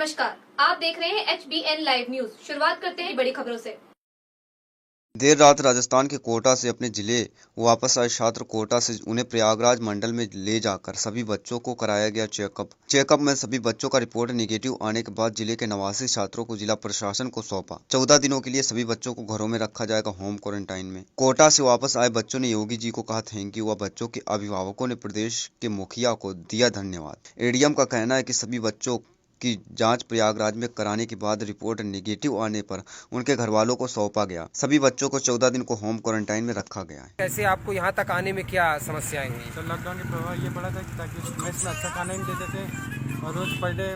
नमस्कार, आप देख रहे हैं HBN लाइव न्यूज। शुरुआत करते हैं बड़ी खबरों से। देर रात राजस्थान के कोटा से अपने जिले वापस आए छात्र कोटा से उन्हें प्रयागराज मंडल में ले जाकर सभी बच्चों को कराया गया चेकअप में सभी बच्चों का रिपोर्ट निगेटिव आने के बाद जिले के 89 छात्रों को जिला प्रशासन को सौंपा। 14 दिनों के लिए सभी बच्चों को घरों में रखा जाएगा होम क्वारंटाइन में। कोटा से वापस आए बच्चों ने योगी जी को कहा थैंक यू व बच्चों के अभिभावकों ने प्रदेश के मुखिया को दिया धन्यवाद। एडीएम का कहना है कि सभी बच्चों की जांच प्रयागराज में कराने के बाद रिपोर्ट निगेटिव आने पर उनके घर वालों को सौंपा गया। सभी बच्चों को 14 दिन को होम क्वारंटाइन में रखा गया है। कैसे आपको यहाँ तक आने में क्या समस्याएं हुई? सर लॉकडाउन के प्रभाव ये पड़ा था कि ताकि मेस में अच्छा खाना नहीं देते थे और रोज़ पर डे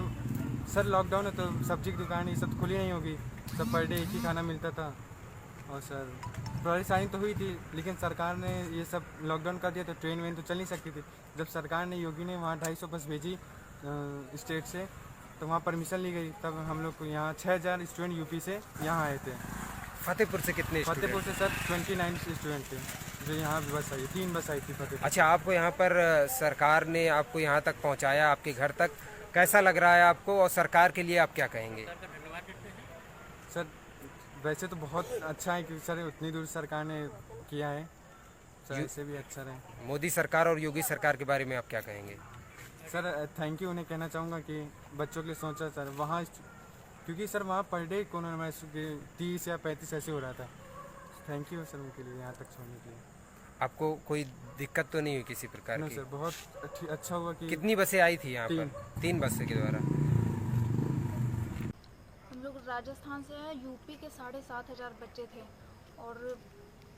सर लॉकडाउन है तो सब्जी की दुकान ये सब खुली नहीं होगी, सब पर डे एक ही खाना मिलता था। और सर परेशानी तो हुई थी, लेकिन सरकार ने ये सब लॉकडाउन कर दिया तो ट्रेन वेन तो चल नहीं सकती थी। जब सरकार ने योगी ने वहाँ 250 बस भेजी स्टेट से तो वहाँ परमिशन ली गई, तब हम लोग को यहाँ 6000 स्टूडेंट यूपी से यहाँ आए थे। फतेहपुर से कितने? फतेहपुर से सर 29 स्टूडेंट थे जो यहाँ बस आई, 3 बस आई थी फतेहपुर। अच्छा, आपको यहाँ पर सरकार ने आपको यहाँ तक पहुँचाया, आपके घर तक, कैसा लग रहा है आपको और सरकार के लिए आप क्या कहेंगे? सर वैसे तो बहुत अच्छा है कि सर उतनी दूर सरकार ने किया है, सर ऐसे भी अच्छा रहे। मोदी सरकार और योगी सरकार के बारे में आप क्या कहेंगे? सर थैंक यू उन्हें कहना चाहूँगा कि बच्चों के लिए सोचा सर वहाँ, क्योंकि सर वहाँ पर डे कोरोना वायरस 30 या 35 ऐसे हो रहा था। थैंक यू सर उनके लिए यहाँ तक छोड़ने के लिए। आपको कोई दिक्कत तो नहीं हुई किसी प्रकार नहीं की? सर बहुत अच्छा हुआ कि कितनी बसें आई थी यहाँ पर? 3 बसें के द्वारा। हम लोग राजस्थान से हैं, यूपी के 7500 बच्चे थे और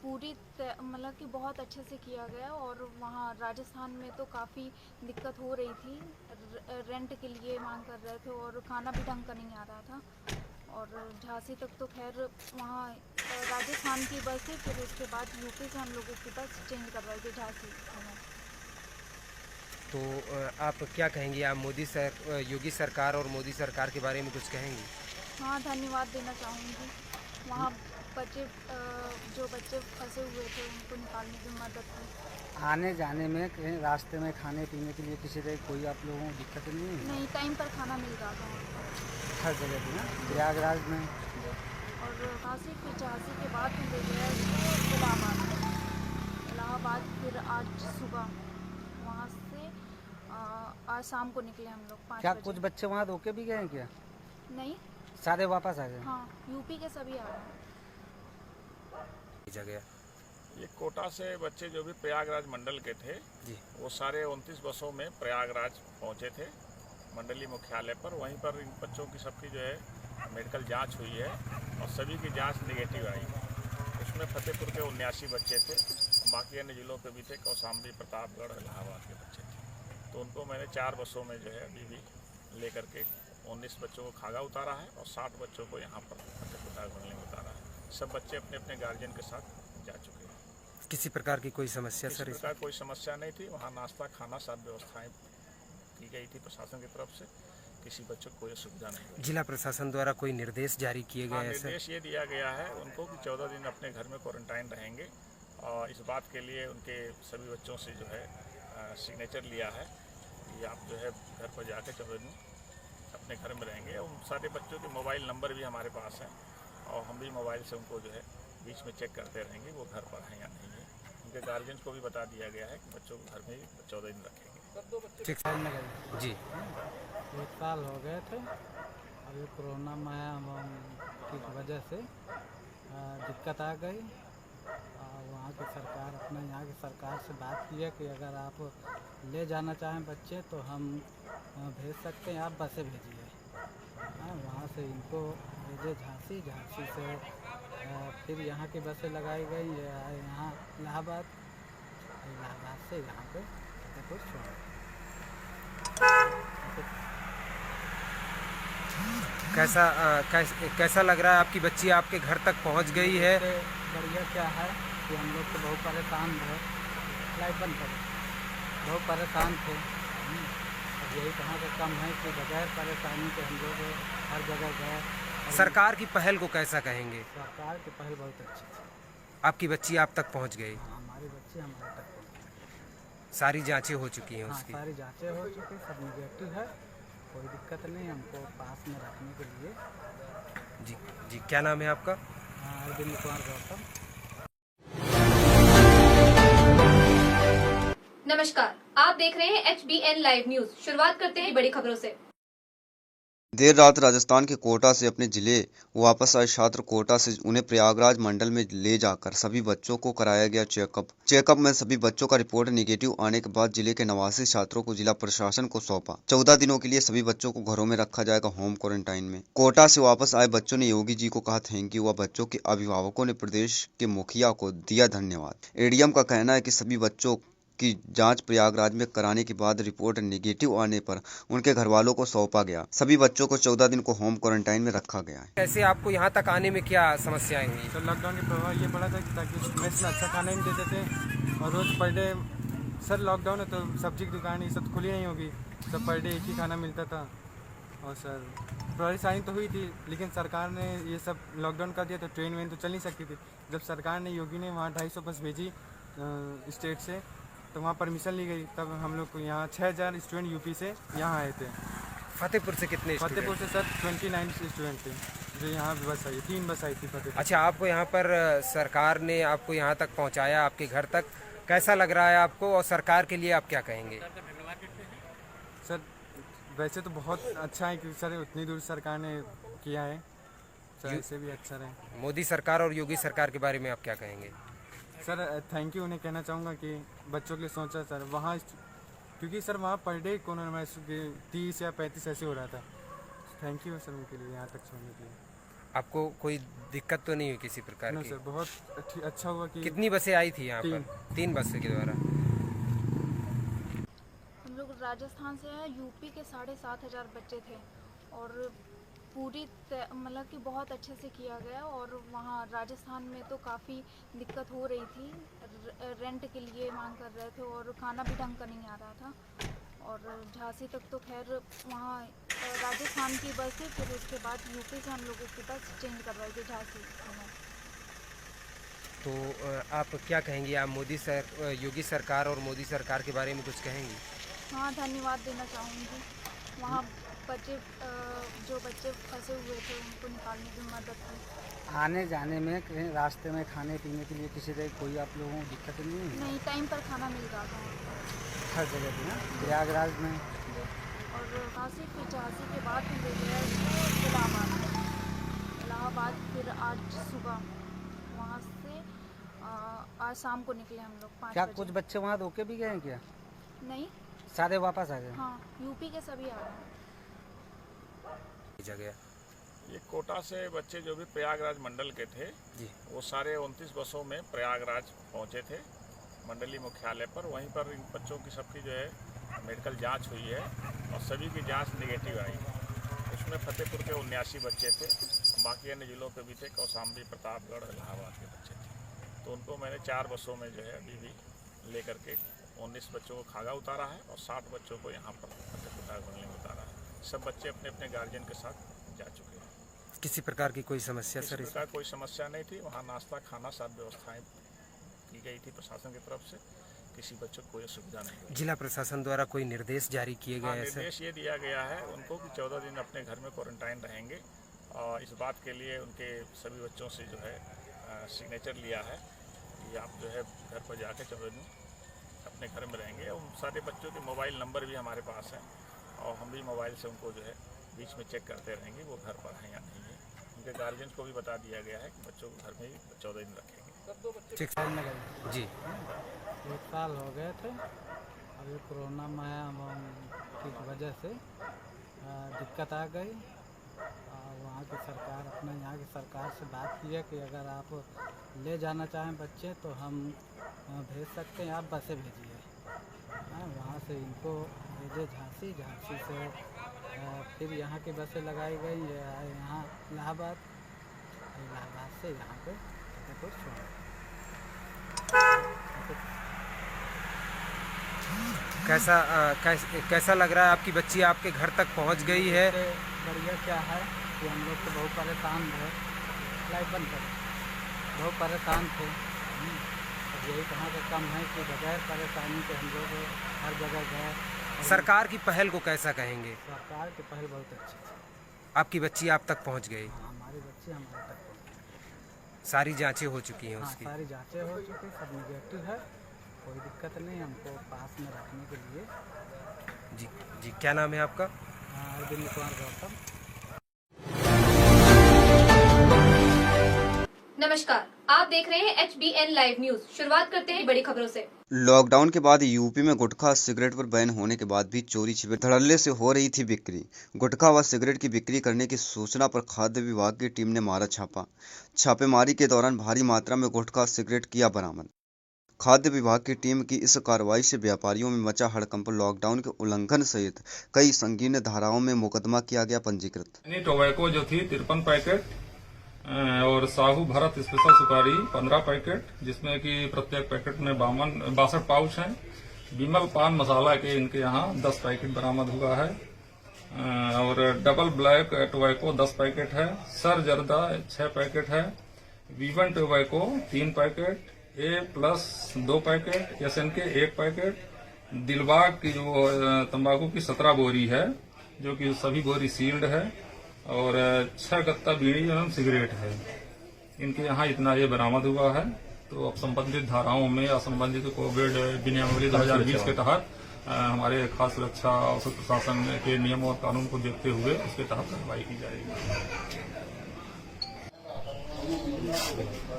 पूरी मतलब कि बहुत अच्छे से किया गया। और वहाँ राजस्थान में तो काफ़ी दिक्कत हो रही थी, रेंट के लिए मांग कर रहे थे और खाना भी ढंग का नहीं आ रहा था। और झांसी तक तो खैर वहाँ राजस्थान की बस थी, फिर उसके बाद यूपी से हम लोगों की बस चेंज कर रहे थे झांसी में। तो आप क्या कहेंगे? आप योगी सरकार और मोदी सरकार के बारे में कुछ कहेंगी? हाँ, धन्यवाद देना चाहूँगी। वहाँ बच्चे जो बच्चे फंसे हुए थे उनको निकालने की मदद की। आने जाने में कहीं रास्ते में खाने पीने के लिए किसी तरह कोई आप लोगों को दिक्कत नहीं है? नहीं, टाइम पर खाना मिल रहा था हर जगह पे ना, प्रयागराज में। और झांसी, फिर झांसी के बाद हम ले गए इलाहाबाद, फिर आज सुबह वहाँ से आज शाम को निकले हम लोग 5 क्या बजे। कुछ बच्चे वहाँ रोके भी गए हैं क्या? नहीं, सारे वापस आ गए? हाँ, यूपी के सभी आ गए। जगह ये कोटा से बच्चे जो भी प्रयागराज मंडल के थे जी, वो सारे 29 बसों में प्रयागराज पहुंचे थे मंडलीय मुख्यालय पर। वहीं पर इन बच्चों की सबकी जो है मेडिकल जांच हुई है और सभी की जांच निगेटिव आई। उसमें फतेहपुर के 79 बच्चे थे, बाकी अन्य जिलों के भी थे, कौशाम्बी, प्रतापगढ़, इलाहाबाद के बच्चे थे। तो उनको मैंने 4 बसों में जो है अभी भी ले करके 19 बच्चों को खागा उतारा है और 60 बच्चों को यहाँ पर फतेहपुर मंडल में उतारा है। सब बच्चे अपने अपने गार्जियन के साथ जा चुके हैं। किसी प्रकार की कोई समस्या सर? इस प्रकार कोई समस्या नहीं थी। वहाँ नाश्ता खाना सब व्यवस्थाएं की गई थी प्रशासन की तरफ से, किसी बच्चों को कोई सुविधा नहीं हुई। जिला प्रशासन द्वारा कोई निर्देश जारी किए गए हैं? निर्देश ये दिया गया है उनको कि 14 दिन अपने घर में क्वारंटाइन रहेंगे और इस बात के लिए उनके सभी बच्चों से जो है सिग्नेचर लिया है कि आप जो है घर पर जाकर 14 दिन अपने घर में रहेंगे। उन सारे बच्चों के मोबाइल नंबर भी हमारे पास हैं और हम भी मोबाइल से उनको जो है बीच में चेक करते रहेंगे वो घर पर हैं या नहीं है। उनके गार्जियन को भी बता दिया गया है कि बच्चों को घर में ही 14 दिन रखेंगे। ठीक जी, 1 साल हो गए थे। अभी कोरोना की वजह से दिक्कत आ गई और वहाँ की सरकार यहाँ की सरकार से बात की है कि अगर आप ले जाना चाहें बच्चे तो हम भेज सकते हैं, आप बसें भेजिए। वहाँ से इनको भेजे झांसी से फिर यहाँ की बसें लगाई गई, यहाँ इलाहाबाद से यहाँ पे कुछ कैसा लग रहा है? आपकी बच्ची आपके घर तक पहुंच गई है? बढ़िया क्या है कि हम लोग तो बहुत परेशान थे, लाइट बंद करें, बहुत परेशान थे। अब यही कहाँ का कम है कि बगैर परेशानी के हम लोग हर जगह गए। सरकार की पहल को कैसा कहेंगे? सरकार की पहल बहुत अच्छी थी। आपकी बच्ची आप तक पहुंच गई? हमारी बच्ची हमारे तक पहुँच गई। सारी जांचें हो चुकी हैं हाँ, उसकी? सारी जांचें हो चुकी, सब निगेटिव है। कोई दिक्कत नहीं हमको पास में रखने के लिए। जी जी, क्या नाम है आपका? अरविंद कुमार गौतम। नमस्कार, आप देख रहे हैं HBN लाइव न्यूज। शुरुआत करते हैं बड़ी खबरों से। देर रात राजस्थान के कोटा से अपने जिले वापस आए छात्र कोटा से उन्हें प्रयागराज मंडल में ले जाकर सभी बच्चों को कराया गया चेकअप में सभी बच्चों का रिपोर्ट निगेटिव आने के बाद जिले के 89 छात्रों को जिला प्रशासन को सौंपा। 14 दिनों के लिए सभी बच्चों को घरों में रखा जाएगा होम क्वारंटाइन में। कोटा से वापस आए बच्चों ने योगी जी को कहा थैंक यू व बच्चों के अभिभावकों ने प्रदेश के मुखिया को दिया धन्यवाद। एडीएम का कहना है कि सभी बच्चों की जांच प्रयागराज में कराने के बाद रिपोर्ट नेगेटिव आने पर उनके घर वालों को सौंपा गया। सभी बच्चों को 14 दिन को होम क्वारंटाइन में रखा गया है। कैसे आपको यहाँ तक आने में क्या समस्याएं हुई? सर लॉकडाउन के प्रभाव ये पड़ा था कि ताकि मेस में अच्छा खाना ही नहीं देते थे और रोज़ पर डे सर लॉकडाउन है तो सब्जी की दुकान ये सब खुली नहीं होगी, सब पर डे एक ही खाना मिलता था। और सर परेशानी तो हुई थी, लेकिन सरकार ने ये सब लॉकडाउन कर दिया तो ट्रेन वेन तो चल नहीं सकती थी। जब सरकार ने योगी ने वहाँ 250 बस भेजी स्टेट से तो वहाँ परमिशन ली गई, तब हम लोग को यहाँ 6000 स्टूडेंट यूपी से यहाँ आए थे। फतेहपुर से कितने? फतेहपुर से सर 29 स्टूडेंट थे जो यहाँ बस आई, 3 बस आई थी फतेहपुर। अच्छा, आपको यहाँ पर सरकार ने आपको यहाँ तक पहुँचाया, आपके घर तक, कैसा लग रहा है आपको और सरकार के लिए आप क्या कहेंगे? सर वैसे तो बहुत अच्छा है कि सर उतनी दूर सरकार ने किया है, सर ऐसे भी अच्छा रहे। मोदी सरकार और योगी सरकार के बारे में आप क्या कहेंगे? सर थैंक यू उन्हें कहना चाहूँगा कि बच्चों के लिए सोचा सर वहाँ, क्योंकि सर वहाँ पर डे कोरोना वायरस 30 या 35 ऐसे हो रहा था। थैंक यू सर उनके लिए यहाँ तक छोड़ने के लिए। आपको कोई दिक्कत तो नहीं हुई किसी प्रकार नो की? सर बहुत अच्छा हुआ कि कितनी बसें आई थी यहाँ पर? 3 बसें के द्वारा। हम लोग राजस्थान से हैं, यूपी के 7500 बच्चे थे और पूरी मतलब कि बहुत अच्छे से किया गया। और वहाँ राजस्थान में तो काफ़ी दिक्कत हो रही थी, रेंट के लिए मांग कर रहे थे और खाना भी ढंग का नहीं आ रहा था। और झांसी तक तो खैर वहाँ राजस्थान की बस थी, फिर उसके बाद यूपी से हम लोगों की बस चेंज करवाई थी झांसी में। तो आप क्या कहेंगी? आप योगी सरकार और मोदी सरकार के बारे में कुछ कहेंगी? हाँ, धन्यवाद देना चाहूँगी। वहाँ बच्चे जो बच्चे फंसे हुए थे उनको निकालने की मदद की। आने जाने में कहीं रास्ते में खाने पीने के लिए किसी तरह कोई आप लोगों को दिक्कत नहीं हुई? नहीं, टाइम पर खाना मिल रहा था हर जगह पे ना, प्रयागराज में। और झांसी, फिर झांसी के बाद हम ले गए इलाहाबाद, फिर आज सुबह वहाँ से आज शाम को निकले हम लोग 5 क्या बजे। कुछ बच्चे वहाँ रोके भी गए हैं क्या? नहीं, सारे वापस आ गए? हाँ, यूपी के सभी आ रहे हैं। जगह ये कोटा से बच्चे जो भी प्रयागराज मंडल के थे जी, वो सारे 29 बसों में प्रयागराज पहुंचे थे मंडली मुख्यालय पर। वहीं पर इन बच्चों की सबकी जो है मेडिकल जांच हुई है और सभी की जांच नेगेटिव आई। उसमें फतेहपुर के 79 बच्चे थे, बाकी अन्य जिलों के भी थे, कौशाम्बी, प्रतापगढ़, इलाहाबाद के बच्चे थे। तो उनको मैंने 4 बसों में जो है अभी भी लेकर के 19 बच्चों को खागा उतारा है और 60 बच्चों को यहाँ पर फतेहपुर मंडल में उतारा है। सब बच्चे अपने अपने गार्जियन के साथ जा चुके हैं। किसी प्रकार की कोई समस्या इस सर? प्रकार कोई समस्या नहीं थी। वहाँ नाश्ता खाना सब व्यवस्थाएं की गई थी प्रशासन की तरफ से, किसी बच्चों को कोई असुविधा नहीं हुई। जिला प्रशासन द्वारा कोई निर्देश जारी किए हाँ, गए हैं सर? निर्देश ये दिया गया है उनको कि 14 दिन अपने घर में क्वारंटाइन रहेंगे और इस बात के लिए उनके सभी बच्चों से जो है सिग्नेचर लिया है कि आप जो है घर पर जाकर 14 दिन अपने घर में रहेंगे। उन सारे बच्चों के मोबाइल नंबर भी हमारे पास हैं और हम भी मोबाइल से उनको जो है बीच में चेक करते रहेंगे वो घर पर हैं या नहीं है। उनके गार्जियन को भी बता दिया गया है कि बच्चों को घर में ही 14 दिन रखेंगे। जी, 1 साल हो गए थे। अभी कोरोना महामारी की वजह से दिक्कत आ गई। वहाँ की सरकार यहाँ की सरकार से बात की है कि अगर आप ले जाना चाहें बच्चे तो हम भेज सकते हैं, आप बसें भेजिए। वहाँ से इनको भेजे झांसी से फिर यहाँ की बसें लगाई गई यहाँ इलाहाबाद से यहाँ पे कुछ कैसा लग रहा है? आपकी बच्ची आपके घर तक पहुंच गई है? बढ़िया क्या है कि हम लोग तो बहुत परेशान थे, लाइट बंद कर, बहुत परेशान थे। अब यही कहाँ का कम है कि बगैर परेशानी के हम लोग हर जगह गए, सरकार की पहल को कैसा कहेंगे? सरकार की पहल बहुत अच्छी थी। आपकी बच्ची आप तक पहुंच गई, हमारी बच्ची हमारे तक पहुंची। सारी जांचें हो चुकी हैं हाँ, उसकी। सारी जांचें हो चुकी, सब निगेटिव है, कोई दिक्कत नहीं। हमको पास में रखने के लिए जी जी, क्या नाम है आपका? अरविंद कुमार गौतम। नमस्कार, आप देख रहे हैं HBN लाइव न्यूज। शुरुआत करते हैं बड़ी खबरों से। लॉकडाउन के बाद यूपी में गुटखा सिगरेट पर बैन होने के बाद भी चोरी छिपे धड़ल्ले से हो रही थी बिक्री। गुटखा व सिगरेट की बिक्री करने की सूचना पर खाद्य विभाग की टीम ने मारा छापा। छापेमारी के दौरान भारी मात्रा में गुटखा सिगरेट किया बरामद। खाद्य विभाग की टीम की इस कार्रवाई से व्यापारियों में मचा हड़कंप। लॉकडाउन के उल्लंघन सहित कई संगीन धाराओं में मुकदमा किया गया पंजीकृत। टोबैको जो थी 53 पैकेट और साहू भारत स्पेशल सुपारी 15 पैकेट, जिसमें कि प्रत्येक पैकेट में 62 पाउच हैं। विमल पान मसाला के इनके यहाँ 10 पैकेट बरामद हुआ है और डबल ब्लैक टोबैको 10 पैकेट है। सर जर्दा 6 पैकेट है। वीवन tobacco 3 packet, A+ 2 packet, SN के 1 पैकेट। दिलबाग की जो तंबाकू की 17 बोरी है, जो कि सभी बोरी सील्ड है और 6 गत्ता बीड़ी एवं सिगरेट है। इनके यहाँ इतना ये बरामद हुआ है। तो अब संबंधित धाराओं में या संबंधित कोविड नियमावली 2020 के तहत हमारे खाद्य सुरक्षा औषध प्रशासन के नियम और कानून को देखते हुए उसके तहत कार्रवाई की जाएगी।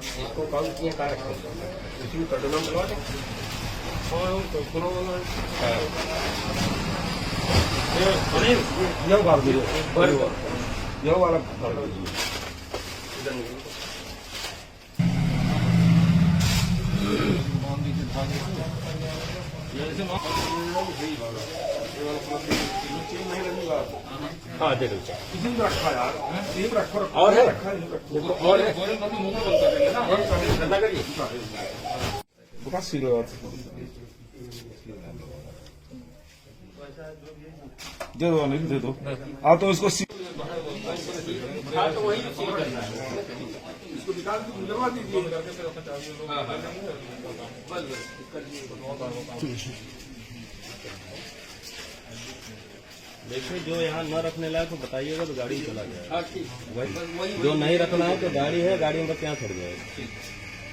इसको कम किए का रखें, इसी को कटना बुला दो और तो सुनो ये बात दियो ये वाला हाँ दे दो इसी में रखा यार, ये रखो और है और दे दो नहीं दे दो आप तो इसको इसको निकाल के निकलवा दीजिए। देखिए, जो यहाँ न रखने लायक तो बताइएगा तो गाड़ी चला जाएगा। जो नहीं रखना है तो गाड़ी है, गाड़ी में क्या छोड़ जाएगा।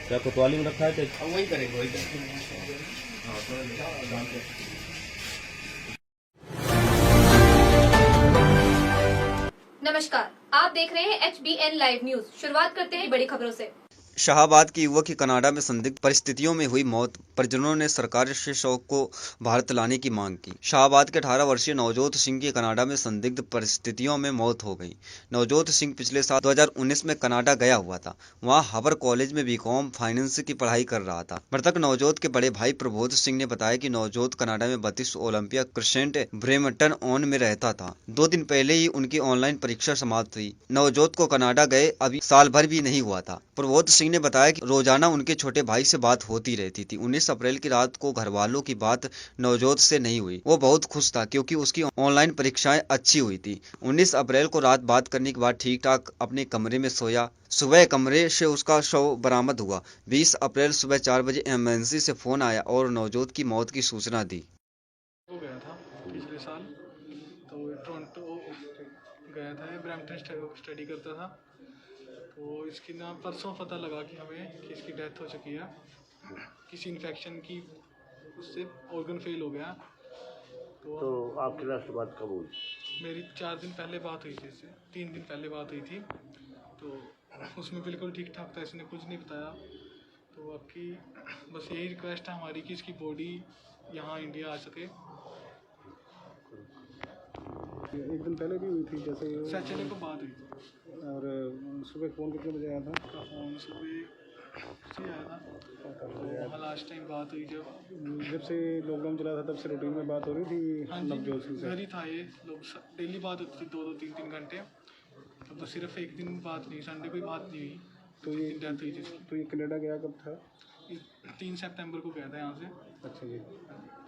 क्या कोतवाली में रखा है तो वही करेंगे, वही करेंगे। नमस्कार, आप देख रहे हैं HBN लाइव न्यूज। शुरुआत करते हैं बड़ी खबरों से। शाहाबाद की युवक की कनाडा में संदिग्ध परिस्थितियों में हुई मौत। परिजनों ने सरकार से शव को भारत लाने की मांग की। शाहाबाद के 18 वर्षीय नवजोत सिंह की कनाडा में संदिग्ध परिस्थितियों में मौत हो गई। नवजोत सिंह पिछले साल 2019 में कनाडा गया हुआ था। वहां हार्वर्ड कॉलेज में बीकॉम फाइनेंस की पढ़ाई कर रहा था। मृतक नवजोत के बड़े भाई प्रबोध सिंह ने बताया कि नवजोत कनाडा में 32 ओलंपिया क्रिसेंट ब्रेमटन ऑन में रहता था। 2 दिन पहले ही उनकी ऑनलाइन परीक्षा समाप्त हुई। नवजोत को कनाडा गए अभी साल भर भी नहीं हुआ था। प्रबोध सिंह ने बताया कि रोजाना उनके छोटे भाई से बात होती रहती थी। 19 अप्रैल की रात को घर वालों की बात नवजोत से नहीं हुई। वो बहुत खुश था क्योंकि उसकी ऑनलाइन परीक्षाएं अच्छी हुई थी। 19 अप्रैल को रात बात करने के बाद ठीक ठाक अपने कमरे में सोया। सुबह कमरे से उसका शव बरामद हुआ। 20 अप्रैल सुबह 4 बजे एमरजेंसी से फोन आया और नवजोत की मौत की सूचना दी। हो गया था पिछले साल, तो टोरंटो गया था, ब्रैम्पटन स्टडी करता था। तो इसकी ना परसों पता लगा कि हमें कि इसकी डेथ हो चुकी है, किसी इन्फेक्शन की, उससे ऑर्गन फेल हो गया। तो आपकी लास्ट बात कब हुई? मेरी 4 दिन पहले बात हुई थी इससे, 3 दिन पहले बात हुई थी। तो उसमें बिल्कुल ठीक ठाक था, इसने कुछ नहीं बताया। तो आपकी बस यही रिक्वेस्ट है हमारी कि इसकी बॉडी यहाँ इंडिया आ सके। एक दिन पहले भी हुई थी जैसे सैटरडे को बात हुई थी। और सुबह फ़ोन कितने बजे आया था? फ़ोन सुबह से आया था। तो लास्ट टाइम बात हुई जब से लॉकडाउन चला था तब से रूटीन में बात हो रही थी। हाँ नवजोत जी, सिंह से घर ही था ये लोग, डेली बात होती थी 2-2 3-3 घंटे। तो सिर्फ एक दिन बात नहीं, संडे को ही बात नहीं हुई। तो ये डेथ हुई थी। तो ये कनाडा गया कब था? 3 सितंबर को गया था यहाँ से। अच्छा जी।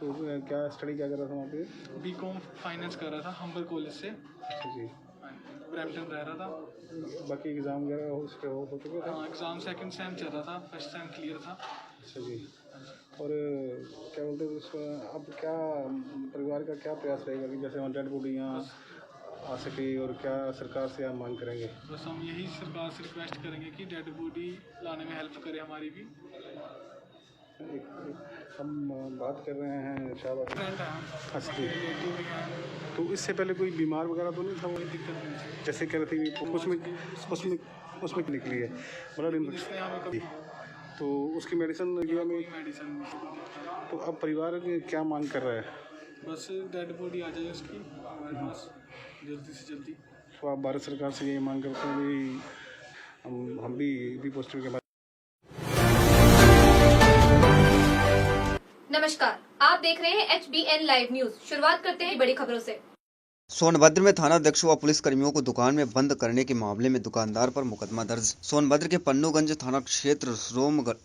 तो क्या स्टडी क्या कर रहा था वहाँ पे? बीकॉम फाइनेंस कर रहा था हार्वर्ड कॉलेज से। अच्छा जी। ब्रैम्पटन रह रहा था। बाकी एग्ज़ाम वगैरह हो चुके थे? हाँ, एग्ज़ाम सेकंड सेम चल रहा था, फर्स्ट सेम क्लियर था। अच्छा जी। और क्या बोलते हैं उसका, अब क्या परिवार का क्या प्रयास रहेगा कि जैसे डेड बॉडी यहाँ आ सके, और क्या सरकार से आप मांग करेंगे? बस हम यही सरकार से रिक्वेस्ट करेंगे कि डेड बॉडी लाने में हेल्प करे हमारी भी। हम बात कर रहे हैं शाहबाद फ्रेंड है, अच्छा, रिलेटिव भी हैं, तो इससे पहले कोई बीमार वगैरह तो नहीं था? वो कोई दिक्कत नहीं थी। जैसे कह रहे थे उसमें निकली है ब्लड पुलिस ने हमें कभी इन्फेक्शन, तो उसकी मेडिसिन लिया में, मेडिसिन नहीं दी। तो अब परिवार क्या मांग कर रहा है? बस डेड बॉडी आ जाए उसकी हमारे पास जल्दी से जल्दी। तो आप भारत सरकार से यही मांग करते हैं कि हम भी पॉजिटिव के बाद। नमस्कार, आप देख रहे हैं HBN लाइव न्यूज। शुरुआत करते हैं बड़ी खबरों से। सोनभद्र में थानाध्यक्ष व पुलिसकर्मियों को दुकान में बंद करने के मामले में दुकानदार पर मुकदमा दर्ज। सोनभद्र के पन्नूगंज थाना क्षेत्र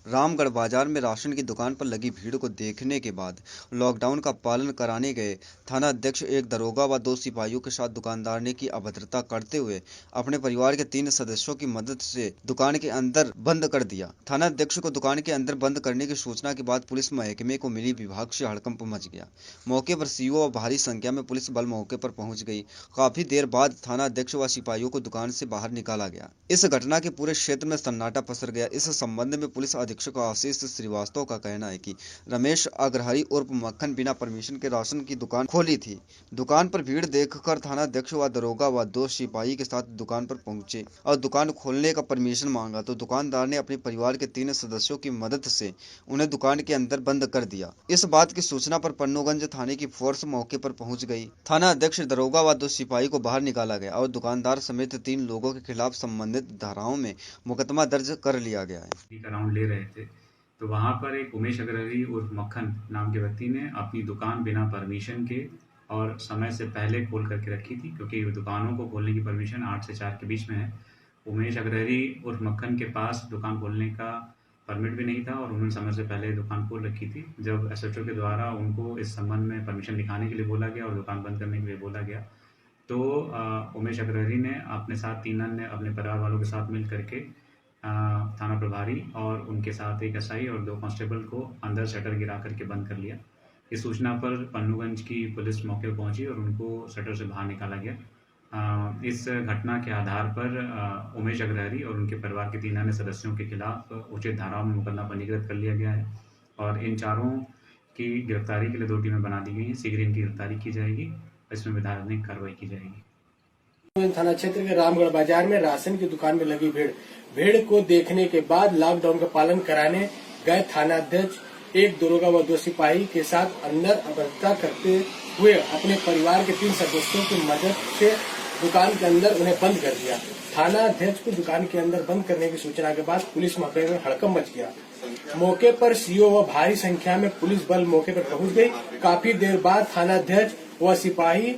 रामगढ़ बाजार में राशन की दुकान पर लगी भीड़ को देखने के बाद लॉकडाउन का पालन कराने गए थानाध्यक्ष, एक दरोगा व 2 सिपाहियों के साथ दुकानदार ने की अभद्रता करते हुए अपने परिवार के 3 सदस्यों की मदद से दुकान के अंदर बंद कर दिया। थानाध्यक्ष को दुकान के अंदर बंद करने की सूचना के बाद पुलिस महकमे को मिली विभाग से हड़कंप मच गया। मौके पर सीओ व भारी संख्या में पुलिस बल मौके पर पहुंच गई। काफी देर बाद थाना अध्यक्ष व सिपाहियों को दुकान से बाहर निकाला गया। इस घटना के पूरे क्षेत्र में सन्नाटा पसर गया। इस संबंध में पुलिस अधीक्षक आशीष श्रीवास्तव का कहना है कि रमेश अग्रहरी उर्फ मक्खन बिना परमिशन के राशन की दुकान खोली थी। दुकान पर भीड़ देखकर थाना अध्यक्ष व दरोगा व 2 सिपाही के साथ दुकान पर पहुंचे और दुकान खोलने का परमिशन मांगा, तो दुकानदार ने अपने परिवार के 3 सदस्यों की मदद से उन्हें दुकान के अंदर बंद कर दिया। इस बात की सूचना पर पन्नूगंज थाने की फोर्स मौके पर पहुंच गई। थाना अध्यक्ष, दरोगा व 2 सिपाही को बाहर निकाला गया और दुकानदार समेत 3 लोगों के खिलाफ संबंधित धाराओं में मुकदमा दर्ज कर लिया गया है। राउंड ले रहे थे तो वहां पर एक उमेश अग्रहरी उर्फ मक्खन नाम के व्यक्ति ने अपनी दुकान बिना परमिशन के और समय से पहले खोल करके रखी थी, क्योंकि दुकानों को खोलने की परमिशन 8 से 4 के बीच में है। उमेश अग्रहरी उर्फ मक्खन के पास दुकान खोलने का परमिट भी नहीं था और उन्होंने समय से पहले दुकान खोल रखी थी। जब SHO के द्वारा उनको इस संबंध में परमिशन दिखाने के लिए बोला गया और दुकान बंद करने के लिए बोला गया, तो उमेश अग्रहरी ने अपने साथ 3 अन्य अपने परिवार वालों के साथ मिल करके थाना प्रभारी और उनके साथ एक SI और 2 कांस्टेबल को अंदर शटर गिरा करके बंद कर लिया। इस सूचना पर पन्नूगंज की पुलिस मौके पर पहुंची और उनको शटर से बाहर निकाला गया। इस घटना के आधार पर उमेश अग्रहरी और उनके परिवार के 3 अन्य सदस्यों के खिलाफ उचित धाराओं में मुकदमा पंजीकृत कर लिया गया है और इन चारों की गिरफ्तारी के लिए 2 टीमें बना दी गई हैं। शीघ्र इनकी गिरफ्तारी की जाएगी, इसमें विधायक कार्रवाई की जाएगी। थाना क्षेत्र के रामगढ़ बाजार में राशन की दुकान में लगी भीड़ को देखने के बाद लॉकडाउन का पालन कराने गए थाना अध्यक्ष, एक दरोगा व 2 सिपाही के साथ अंदर अभद्रता करते हुए अपने परिवार के 3 सदस्यों की मदद से दुकान के अंदर उन्हें बंद कर दिया। थाना अध्यक्ष को दुकान के अंदर बंद करने की सूचना के बाद पुलिस मौके में हड़कंप मच गया। मौके पर सीओ व भारी संख्या में पुलिस बल मौके पर पहुंच गई। काफी देर बाद थाना अध्यक्ष व सिपाही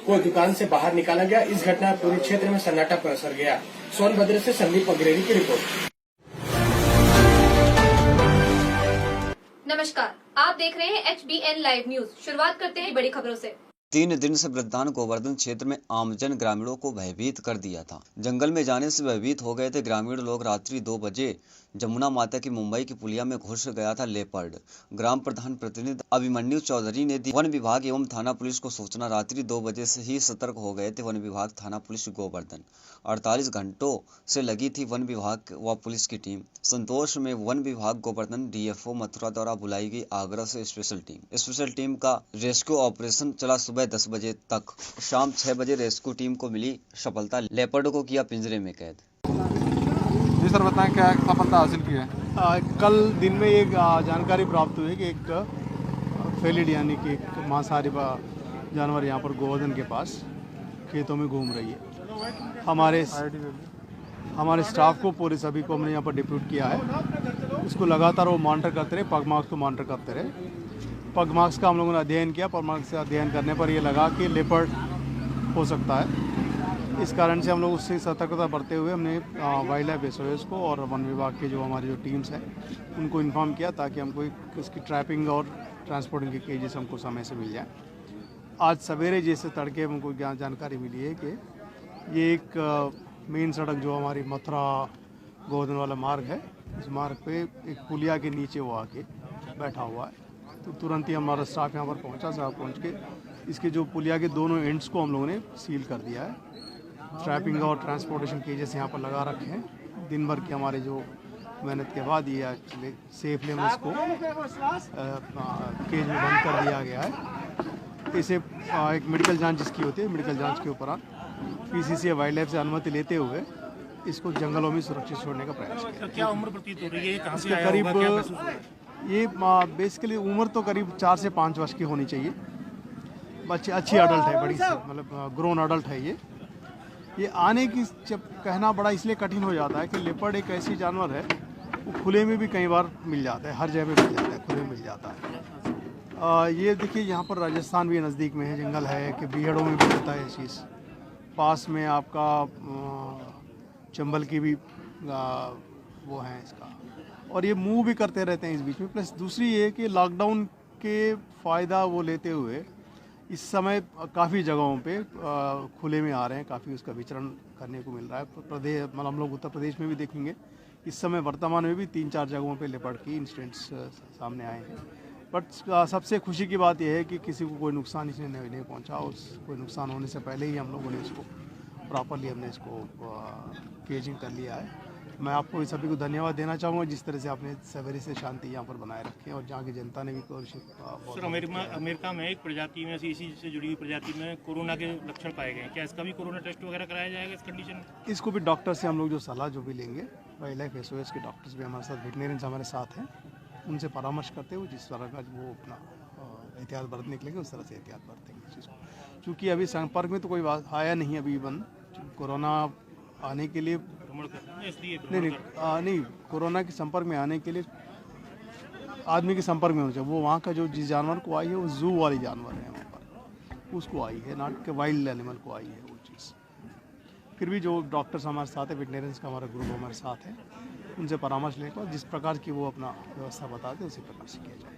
को दुकान से बाहर निकाला गया। इस घटना पूरे क्षेत्र में सन्नाटा पसर गया। सोनभद्र से संदीप अग्रहरी की रिपोर्ट। नमस्कार, आप देख रहे हैं HBN लाइव न्यूज। शुरुआत करते हैं बड़ी खबरों से। 3 दिन से वृद्धान गोवर्धन क्षेत्र में आमजन ग्रामीणों को भयभीत कर दिया था। जंगल में जाने से भयभीत हो गए थे ग्रामीण लोग। रात्रि 2 बजे जमुना माता की मुंबई की पुलिया में घुस गया था लेपर्ड। ग्राम प्रधान प्रतिनिधि अभिमन्यु चौधरी ने दी वन विभाग एवं थाना पुलिस को सूचना। रात्रि 2 बजे से ही सतर्क हो गए थे वन विभाग, थाना पुलिस, गोवर्धन। 48 घंटों से लगी थी वन विभाग व पुलिस की टीम। संतोष में वन विभाग गोवर्धन DFO मथुरा द्वारा बुलाई गई आगरा से स्पेशल टीम का रेस्क्यू ऑपरेशन चला सुबह 10 बजे तक। शाम 6 बजे रेस्क्यू टीम को मिली सफलता। लेपर्ड को किया पिंजरे में कैद। जी सर, बताएं क्या सफलता हासिल की है? कल दिन में एक जानकारी प्राप्त हुई कि एक फेलिड यानी कि एक मांसाहारी जानवर यहाँ पर गोवर्धन के पास खेतों में घूम रही है। हमारे स्टाफ को, पूरे सभी को हमने यहाँ पर डिप्यूट किया है। इसको लगातार वो मॉनिटर करते रहे, पग मार्क्स को मॉनिटर करते रहे। पग मार्क्स का हम लोगों ने अध्ययन किया। पग मार्क्स से अध्ययन करने पर ये लगा कि लेपर्ड हो सकता है। इस कारण से हम लोग उससे सतर्कता बरतते हुए हमने वाइल्ड लाइफ SOS को और वन विभाग के हमारी जो टीम्स हैं उनको इन्फॉर्म किया, ताकि हमको इसकी ट्रैपिंग और ट्रांसपोर्टिंग के केजेस हमको समय से मिल जाए। आज सवेरे जैसे तड़के हमको जानकारी मिली है कि ये एक मेन सड़क जो हमारी मथुरा गोवर्धन वाला मार्ग है, इस मार्ग पे एक पुलिया के नीचे वो आके बैठा हुआ है। तो तुरंत ही हमारा स्टाफ यहाँ पर पहुँचा, साहब पहुँच के इसके जो पुलिया के दोनों एंड्स को हम लोगों ने सील कर दिया है। ट्रैपिंग और ट्रांसपोर्टेशन केजेस यहाँ पर लगा रखे हैं। दिन भर की हमारे जो मेहनत के बाद ये एक्चुअली सेफली हम इसको केज में बंद कर दिया गया है। इसे एक मेडिकल जांच जिसकी होती है, मेडिकल जांच के उपरांत पीसीसी वाइल्ड लाइफ से अनुमति लेते हुए इसको जंगलों में सुरक्षित छोड़ने का प्रयास किया। क्या उम्र प्रतीत हो रही है, कहाँ से आया करीब होगा, क्या महसूस हो रहा है? ये बेसिकली उम्र तो करीब 4 से 5 वर्ष की होनी चाहिए। बच्चे अच्छी अडल्ट है, बड़ी मतलब ग्रोन अडल्ट है ये आने की जब कहना बड़ा इसलिए कठिन हो जाता है कि लेपर्ड एक ऐसी जानवर है, वो खुले में भी कई बार मिल जाता है, हर जगह पे मिल जाता है, खुले में मिल जाता है। ये देखिए यहाँ पर राजस्थान भी नज़दीक में है, जंगल है कि बीहड़ों में भी होता है ये चीज़। पास में आपका चंबल की भी वो है इसका, और ये मूव भी करते रहते हैं इस बीच में। प्लस दूसरी ये कि लॉकडाउन के फ़ायदा वो लेते हुए इस समय काफ़ी जगहों पे खुले में आ रहे हैं, काफ़ी उसका विचरण करने को मिल रहा है। प्रदेश मतलब हम लोग उत्तर प्रदेश में भी देखेंगे, इस समय वर्तमान में भी 3-4 जगहों पे लेपर्ड की इंसिडेंट्स सामने आए हैं। बट सबसे खुशी की बात यह है कि किसी को कोई नुकसान इसने नहीं पहुंचा। कोई नुकसान होने से पहले ही हम लोगों ने इसको प्रॉपरली हमने इसको केजिंग कर लिया है। मैं आपको सभी को धन्यवाद देना चाहूँगा जिस तरह से आपने सवेरे से शांति यहाँ पर बनाए रखी है, और जहाँ की जनता ने भी कोशिश। सर, अमेरिका में एक प्रजाति में इसी से जुड़ी हुई प्रजाति में कोरोना के लक्षण पाए गए हैं, क्या इसका भी कोरोना टेस्ट वगैरह कराया जाएगा इस कंडीशन में? इसको भी डॉक्टर से हम लोग जो सलाह जो भी लेंगे, वाइल्ड लाइफ SOS के डॉक्टर्स भी हमारे साथ, वेटनेरियंस हमारे साथ हैं, उनसे परामर्श करते हुए जिस तरह का वो अपना एहतियात बरतने के लिए उस तरह से एहतियात बरतेंगे इस चीज़ को। चूँकि अभी संपर्क में तो कोई बात आया नहीं अभी, कोरोना आने के लिए नहीं कोरोना के संपर्क में आने के लिए आदमी के संपर्क में होना चाहिए। वो वहाँ का जो जिस जानवर को आई है वो जू वाली जानवर है, वहाँ पर उसको आई है, नॉट के वाइल्ड एनिमल को आई है वो चीज़। फिर भी जो डॉक्टर्स हमारे साथ है, वेटनेरियंस का हमारा ग्रुप हमारे साथ है, उनसे परामर्श लेकर जिस प्रकार की वो अपना व्यवस्था बताते उसी प्रकार से किया जाए।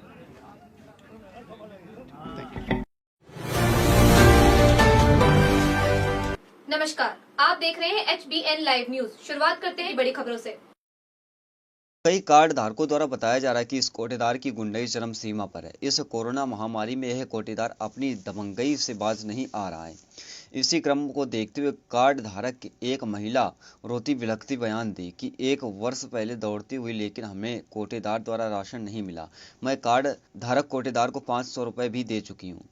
Thank you. नमस्कार, आप देख रहे हैं HBN लाइव न्यूज। शुरुआत करते हैं बड़ी खबरों से। कई कार्ड धारकों द्वारा बताया जा रहा है कि इस कोटेदार की गुंडाई चरम सीमा पर है। इस कोरोना महामारी में यह कोटेदार अपनी दबंगई से बाज नहीं आ रहा है। इसी क्रम को देखते हुए कार्ड धारक की एक महिला रोती बिलखती बयान दी कि 1 वर्ष पहले दौड़ती हुई, लेकिन हमें कोटेदार द्वारा राशन नहीं मिला। मैं कार्ड धारक कोटेदार को 500 रुपये भी दे चुकी हूँ,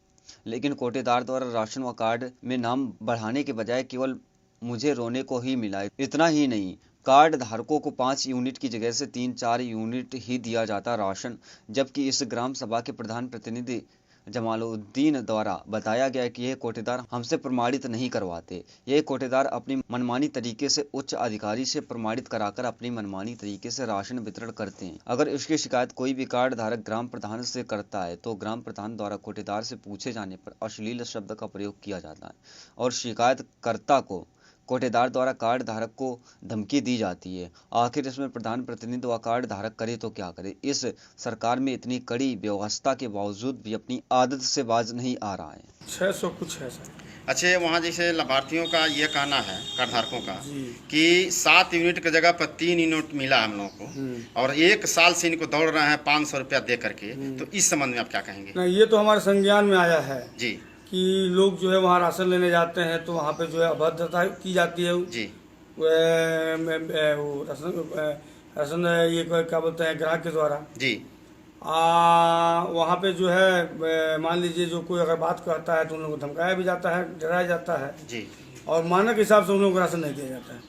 लेकिन कोटेदार द्वारा राशन व कार्ड में नाम बढ़ाने के बजाय केवल मुझे रोने को ही मिला। इतना ही नहीं, कार्ड धारकों को 5 यूनिट की जगह से 3-4 यूनिट ही दिया जाता राशन, जबकि इस ग्राम सभा के प्रधान प्रतिनिधि जमालुद्दीन द्वारा बताया गया कि यह कोटेदार हमसे प्रमाणित नहीं करवाते। यह कोटेदार अपनी मनमानी तरीके से उच्च अधिकारी से प्रमाणित कराकर अपनी मनमानी तरीके से राशन वितरण करते हैं। अगर इसकी शिकायत कोई भी कार्ड धारक ग्राम प्रधान से करता है तो ग्राम प्रधान द्वारा कोटेदार से पूछे जाने पर अश्लील शब्द का प्रयोग किया जाता है और शिकायतकर्ता को कोटेदार द्वारा कार्ड धारक को धमकी दी जाती है। आखिर इसमें प्रधान प्रतिनिधि व कार्ड धारक करे तो क्या करे। इस सरकार में इतनी कड़ी व्यवस्था के बावजूद भी अपनी आदत से बाज नहीं आ रहा है। 600 कुछ है सर। अच्छा, वहाँ जैसे लाभार्थियों का ये कहना है, कार्ड धारकों का, कि 7 यूनिट की जगह पर 3 यूनिट मिला हम लोगों को, और 1 साल से इनको दौड़ रहे हैं 500 रुपया दे करके। तो इस संबंध में आप क्या कहेंगे? नहीं, ये तो हमारे संज्ञान में आया है जी कि लोग जो है वहाँ राशन लेने जाते हैं तो वहाँ पे जो है अभद्रता की जाती है जी। राशन ये क्या बोलते हैं ग्राहक के द्वारा जी। वहाँ पे जो है मान लीजिए जो कोई अगर बात करता है तो उन लोगों को धमकाया भी जाता है, डराया जाता है जी, और मानक हिसाब से उन लोगों को राशन नहीं दिया जाता है।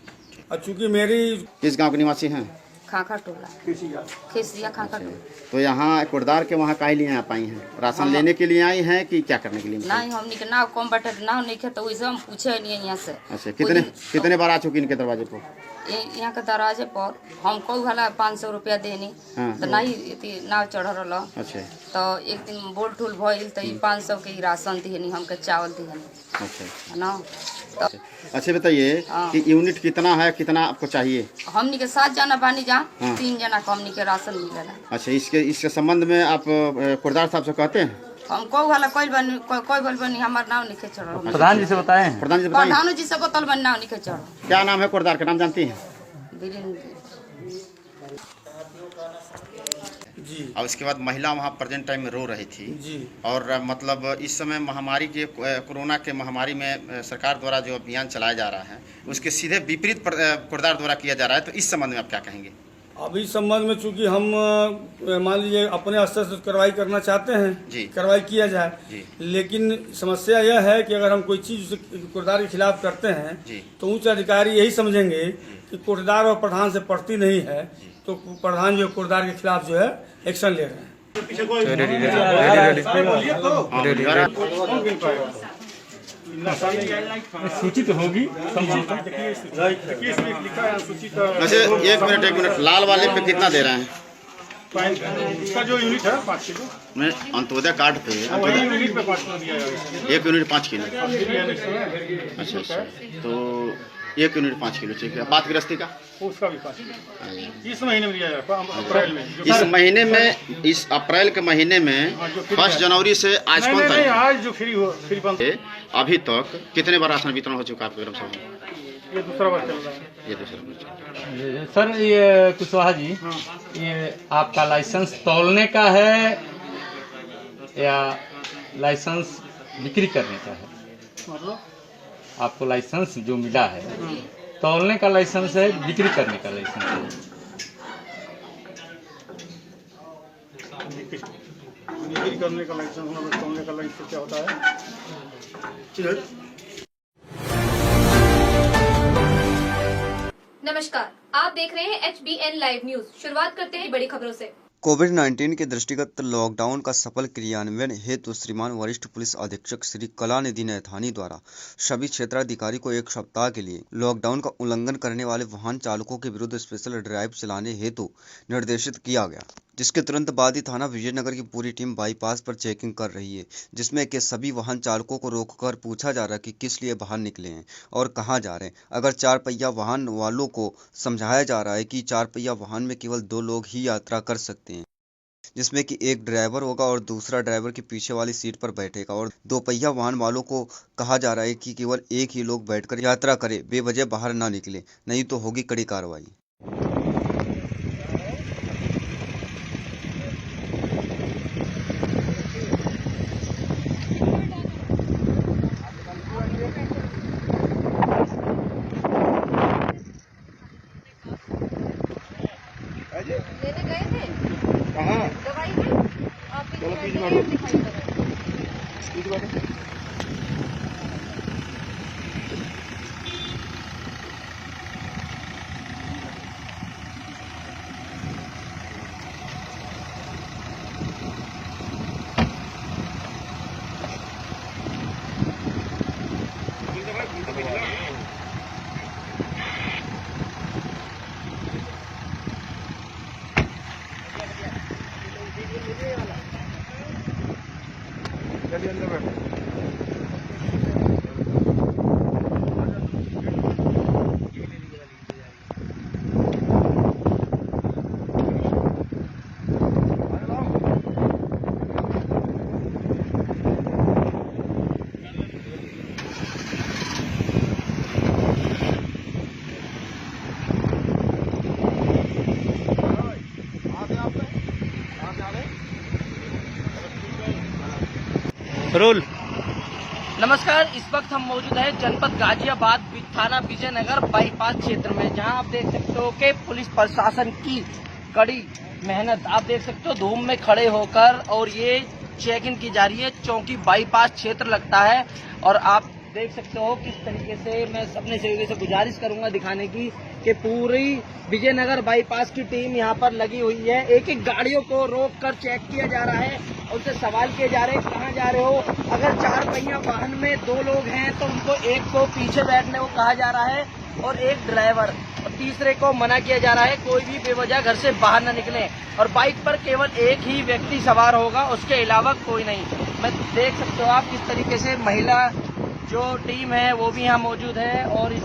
और चूँकि मेरी किस गाँव के निवासी हैं? खाखा टोला, खेसिया खाखा टोला। तो यहाँ कोटदार के वहाँ काहे लिए आप आई हैं? राशन लेने के लिए आई हैं कि क्या करने के लिए? नहीं, हमने के नाव कम बैठे नाव नहीं खे, तो वैसे हम पूछे नहीं यहाँ से। अच्छा, कितने बार आ चुकी इनके दरवाजे पर? यहाँ के दरवाजे पर हमको भला 500 रुपया देनी तो नहीं नाव चढ़ रहा। अच्छा, तो एक दिन बोल ठूल भइल तो 500 के राशन दिहनी, हमके चावल दिहनी। अच्छा ना। अच्छा बताइए कि यूनिट कितना है, कितना आपको चाहिए? हमनी के 7 जना बानी जा, 3 जना को हमनी के राशन मिलेला। अच्छा, इसके संबंध में आप कोटदार साहब से कहते हैं? हमको वाला कोई बनी हमार नाव निके चढ़ो। प्रधान जी से बताएं? प्रधान जी से बोतल बन नाव निके चढ़ो। क्या नाम है कोटदार का, नाम जानती हैं? जी। और उसके बाद महिला वहाँ प्रेजेंट टाइम में रो रही थी जी। और मतलब इस समय महामारी के कोरोना के महामारी में सरकार द्वारा जो अभियान चलाया जा रहा है उसके सीधे विपरीत किरदार द्वारा किया जा रहा है, तो इस संबंध में आप क्या कहेंगे? अभी इस संबंध में चूंकि हम मान लीजिए अपने स्तर से कार्रवाई करना चाहते हैं जी, कार्रवाई किया जाए जी। लेकिन समस्या यह है कि अगर हम कोई चीज कोटदार के खिलाफ करते हैं जी, तो उच्च अधिकारी यही समझेंगे कि कोटदार और प्रधान से पड़ती नहीं है, तो प्रधान जो कोटदार के खिलाफ जो है एक्शन ले रहे हैं। सूची तो होगी। वैसे एक मिनट, लाल वाले पे कितना दे रहे हैं? इसका जो यूनिट है 5 किलो मैं अंत्योदय कार्ड पे यूनिट पे 5 किलो दिया जाएगा। 1 यूनिट 5 किलो। अच्छा, तो 1 यूनिट 5 किलो ठीक है। बात गृहस्थी का उसका भी 5 किलो इस महीने में दिया जाएगा, अप्रैल में। इस महीने में, इस अप्रैल के महीने में 1 जनवरी से आज कौन तारीख? आज जो फ्री बंद अभी तक कितने बार राशन वितरण हो चुका है आपके ग्राम सभा में? ये दूसरा बार चल रहा है। ये दूसरा बार चल रहा है। सर ये कुशवाहा जी, ये आपका लाइसेंस तौलने का है या लाइसेंस बिक्री करने का है? मतलब आपको लाइसेंस जो मिला है तौलने का लाइसेंस है, बिक्री करने का लाइसेंस है? बिक्री करने का लाइसेंस, तौलने का लाइसेंस क्या होता है? नमस्कार, आप देख रहे हैं HBN लाइव न्यूज। शुरुआत करते हैं बड़ी खबरों से। कोविड-19 के दृष्टिगत लॉकडाउन का सफल क्रियान्वयन हेतु श्रीमान वरिष्ठ पुलिस अधीक्षक श्री कलानिधि नैथानी द्वारा सभी क्षेत्राधिकारी को 1 सप्ताह के लिए लॉकडाउन का उल्लंघन करने वाले वाहन चालकों के विरुद्ध स्पेशल ड्राइव चलाने हेतु निर्देशित किया गया, जिसके तुरंत बाद ही थाना विजयनगर की पूरी टीम बाईपास पर चेकिंग कर रही है, जिसमें के सभी वाहन चालकों को रोककर पूछा जा रहा है कि किस लिए बाहर निकले हैं और कहां जा रहे हैं। अगर 4 पहिया वाहन वालों को समझाया जा रहा है कि 4 पहिया वाहन में केवल 2 लोग ही यात्रा कर सकते हैं, जिसमें कि एक ड्राइवर होगा और दूसरा ड्राइवर की पीछे वाली सीट पर बैठेगा, और 2 पहिया वाहन वालों को कहा जा रहा है कि केवल एक ही लोग बैठकर यात्रा करे, बेवजह बाहर ना निकले, नहीं तो होगी कड़ी कार्रवाई। लेने गए थे कहाँ? दवाई में आप दिखाई रोल। नमस्कार, इस वक्त हम मौजूद हैं जनपद गाजियाबाद थाना विजयनगर बाईपास क्षेत्र में, जहां आप देख सकते हो कि पुलिस प्रशासन की कड़ी मेहनत आप देख सकते हो, धूम में खड़े होकर और ये चेकिंग की जा रही है। चौकी बाईपास क्षेत्र लगता है और आप देख सकते हो किस तरीके से मैं अपने सहयोगी से गुजारिश करूंगा दिखाने की कि पूरी विजयनगर बाईपास की टीम यहां पर लगी हुई है। एक एक गाड़ियों को रोक कर चेक किया जा रहा है, उनसे सवाल किए जा रहे हैं कहाँ जा रहे हो। अगर 4 पहिया वाहन में 2 लोग हैं तो उनको एक को पीछे बैठने को कहा जा रहा है और एक ड्राइवर, और तीसरे को मना किया जा रहा है कोई भी बेवजह घर से बाहर न निकले, और बाइक पर केवल एक ही व्यक्ति सवार होगा, उसके अलावा कोई नहीं। मैं देख सकते हो आप किस तरीके से महिला जो टीम है वो भी यहाँ मौजूद है और इस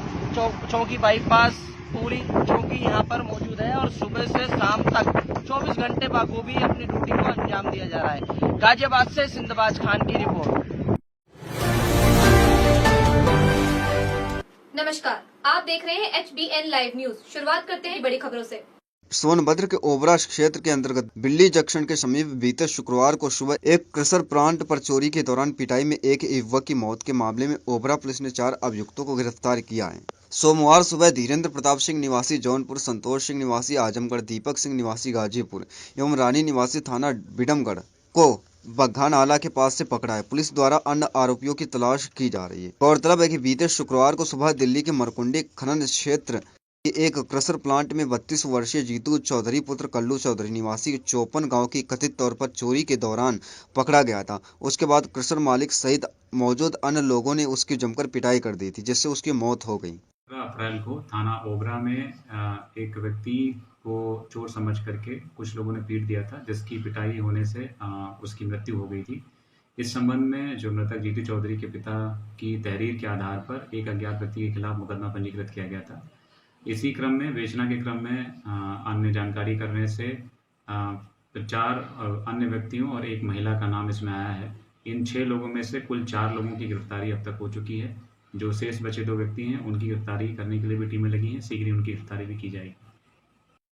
चौकी बाईपास पूरी चौकी यहाँ पर मौजूद है और सुबह से शाम तक 24 घंटे बखूबी अपनी ड्यूटी को अंजाम दिया जा रहा है। गाजियाबाद से सिंधबाज खान की रिपोर्ट। नमस्कार, आप देख रहे हैं HBN लाइव न्यूज। शुरुआत करते हैं बड़ी खबरों से। सोनभद्र के ओबरा क्षेत्र के अंतर्गत बिल्ली जंक्शन के समीप बीते शुक्रवार को सुबह एक क्रशर प्लांट पर चोरी के दौरान पिटाई में एक युवक की मौत के मामले में ओबरा पुलिस ने 4 अभियुक्तों को गिरफ्तार किया है। सोमवार सुबह धीरेन्द्र प्रताप सिंह निवासी जौनपुर, संतोष सिंह निवासी आजमगढ़, दीपक सिंह निवासी गाजीपुर एवं रानी निवासी थाना बिडमगढ़ को बग्घा नाला के पास से पकड़ा है। पुलिस द्वारा अन्य आरोपियों की तलाश की जा रही है। गौरतलब है कि बीते शुक्रवार को सुबह दिल्ली के मरकुंडी खनन क्षेत्र के एक क्रशर प्लांट में 32 वर्षीय जीतू चौधरी पुत्र कल्लू चौधरी निवासी चौपन गांव की कथित तौर पर चोरी के दौरान पकड़ा गया था। उसके बाद क्रशर मालिक सहित मौजूद अन्य लोगों ने उसकी जमकर पिटाई कर दी थी, जिससे उसकी मौत हो गई। 15 अप्रैल को थाना ओबरा में एक व्यक्ति को चोर समझ करके कुछ लोगों ने पीट दिया था, जिसकी पिटाई होने से उसकी मृत्यु हो गई थी। इस संबंध में जो मृतक जीतू चौधरी के पिता की तहरीर के आधार पर एक अज्ञात व्यक्ति के खिलाफ मुकदमा पंजीकृत किया गया था। इसी क्रम में वेचना के क्रम में अन्य जानकारी करने से 4 अन्य व्यक्तियों और एक महिला का नाम इसमें आया है। इन 6 लोगों में से कुल 4 लोगों की गिरफ्तारी अब तक हो चुकी है। जो शेष बचे 2 व्यक्ति हैं उनकी गिरफ्तारी करने के लिए भी टीमें लगी हैं। शीघ्र ही उनकी गिरफ्तारी भी की जाएगी।